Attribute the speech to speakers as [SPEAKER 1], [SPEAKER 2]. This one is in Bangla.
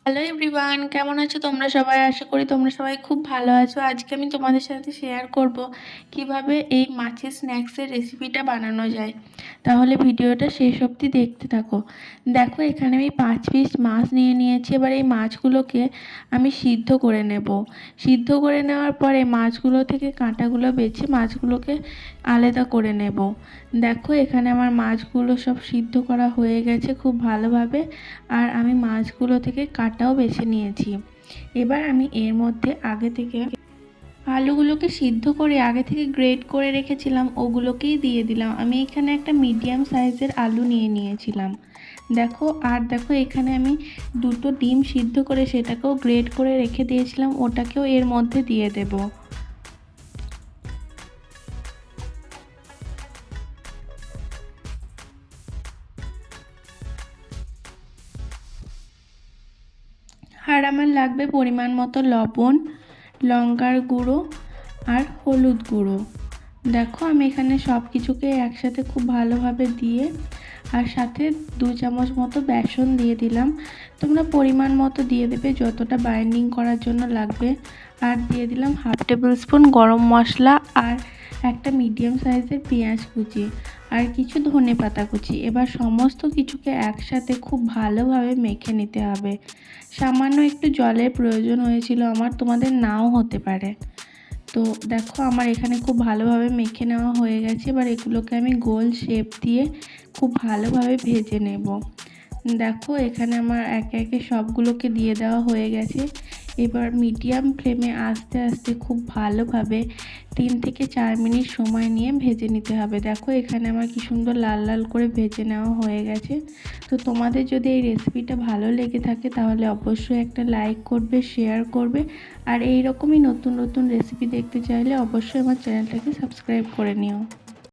[SPEAKER 1] হ্যালো এভরিওয়ান, কেমন আছো তোমরা সবাই? আশা করি তোমরা সবাই খুব ভালো আছো। আজকে আমি তোমাদের সাথে শেয়ার করব কিভাবে এই মাছের স্ন্যাক্সের রেসিপিটা বানানো যায়। তাহলে ভিডিওটা শেষ অবধি দেখতে থাকো। দেখো, এখানে আমি 5 পিস মাছ নিয়ে নিয়েছি। এবার এই মাছগুলোকে আমি সিদ্ধ করে নেব। সিদ্ধ করে নেওয়ার পরে মাছগুলো থেকে কাঁটাগুলো বেছে মাছগুলোকে আলাদা করে নেব। দেখো, এখানে আমার মাছগুলো সব সিদ্ধ করা হয়ে গেছে খুব ভালোভাবে। আর আমি মাছগুলো থেকে কাঁটাও বেছে নিয়েছি। এবার আমি এর মধ্যে আগে থেকে আলুগুলোকে সিদ্ধ করে আগে থেকে গ্রেট করে রেখেছিলাম, ওগুলোকেই দিয়ে দিলাম। আমি এখানে একটা মিডিয়াম সাইজের আলু নিয়ে নিয়েছিলাম। দেখো এখানে আমি 2টো ডিম সিদ্ধ করে সেটাকেও গ্রেট করে রেখে দিয়েছিলাম, ওটাকেও এর মধ্যে দিয়ে দেব। আর আমার লাগবে পরিমাণ মতো লবণ, লঙ্কার গুঁড়ো আর হলুদ গুঁড়ো। দেখো, আমি এখানে সব কিছুকে একসাথে খুব ভালোভাবে দিয়ে আর সাথে 2 চামচ মতো বেসন দিয়ে দিলাম। তোমরা পরিমাণ মতো দিয়ে দেবে যতটা বাইন্ডিং করার জন্য লাগবে। আর দিয়ে দিলাম 1/2 টেবিল স্পুন গরম মশলা আর একটা মিডিয়াম সাইজের পেঁয়াজ কুচি আর কিছু ধনেপাতা কুচি। এবার সমস্ত কিছুকে একসাথে খুব ভালোভাবে মেখে নিতে হবে। সামান্য একটু জলের প্রয়োজন হয়েছিল আমার, তোমাদের নাও হতে পারে। তো দেখো, আমার এখানে খুব ভালোভাবে মেখে নেওয়া হয়ে গেছে। এবার এগুলোকে আমি গোল শেপ দিয়ে খুব ভালোভাবে ভেজে নেব। দেখো, এখানে আমার একে একে সবগুলোকে দিয়ে দেওয়া হয়ে গেছে। এবার মিডিয়াম ফ্লেমে আস্তে আস্তে খুব ভালোভাবে 3 থেকে 4 মিনিট সময় নিয়ে ভেজে নিতে হবে। দেখো, এখানে আমার কি সুন্দর লাল লাল করে ভেজে নেওয়া হয়ে গেছে। তো তোমাদের যদি এই রেসিপিটা ভালো লেগে থাকে তাহলে অবশ্যই একটা লাইক করবে, শেয়ার করবে। আর এই রকমই নতুন নতুন রেসিপি দেখতে চাইলে অবশ্যই আমার চ্যানেলটাকে সাবস্ক্রাইব করে নিও।